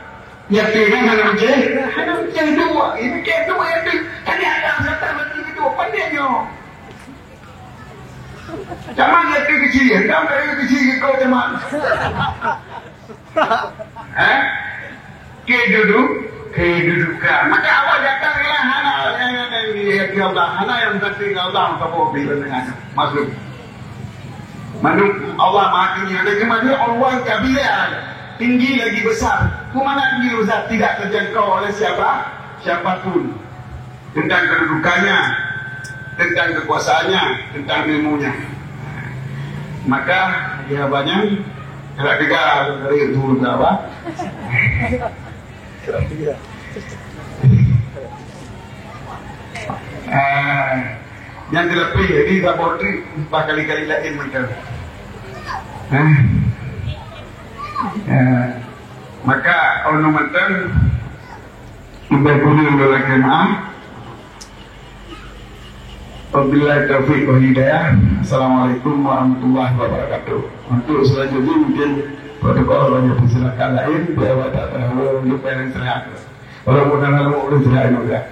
Yang kira hanya macam dua. Ini macam dua yang tu. Tadi ada kata macam itu pandainya. Zaman yang kecil, kamu dari kecil kau zaman. Kedudukan. Maka awak datanglah hana yang penting Allah kamu bilang dengan makhluk. Manuk Allah maha tinggi. Bagaimana Allah kabir tinggi lagi besar. Kemana tinggi besar tidak terjangkau oleh siapapun. Tentang kedudukannya, tentang kekuasaannya, tentang ilmunya. Maka jawabannya kira-kira dari itu apa? Yang dilebih jadi laboratory 4 kali lain macam. Maka orang mantan berguna dalam jemaah. Wabillahi taufiq wal hidayah. Assalamualaikum warahmatullahi wabarakatuh. Untuk selanjutnya mungkin protokol banyak persilakan lain biar tak tahu lupa yang saya. Orang mudah lalu urus lain juga.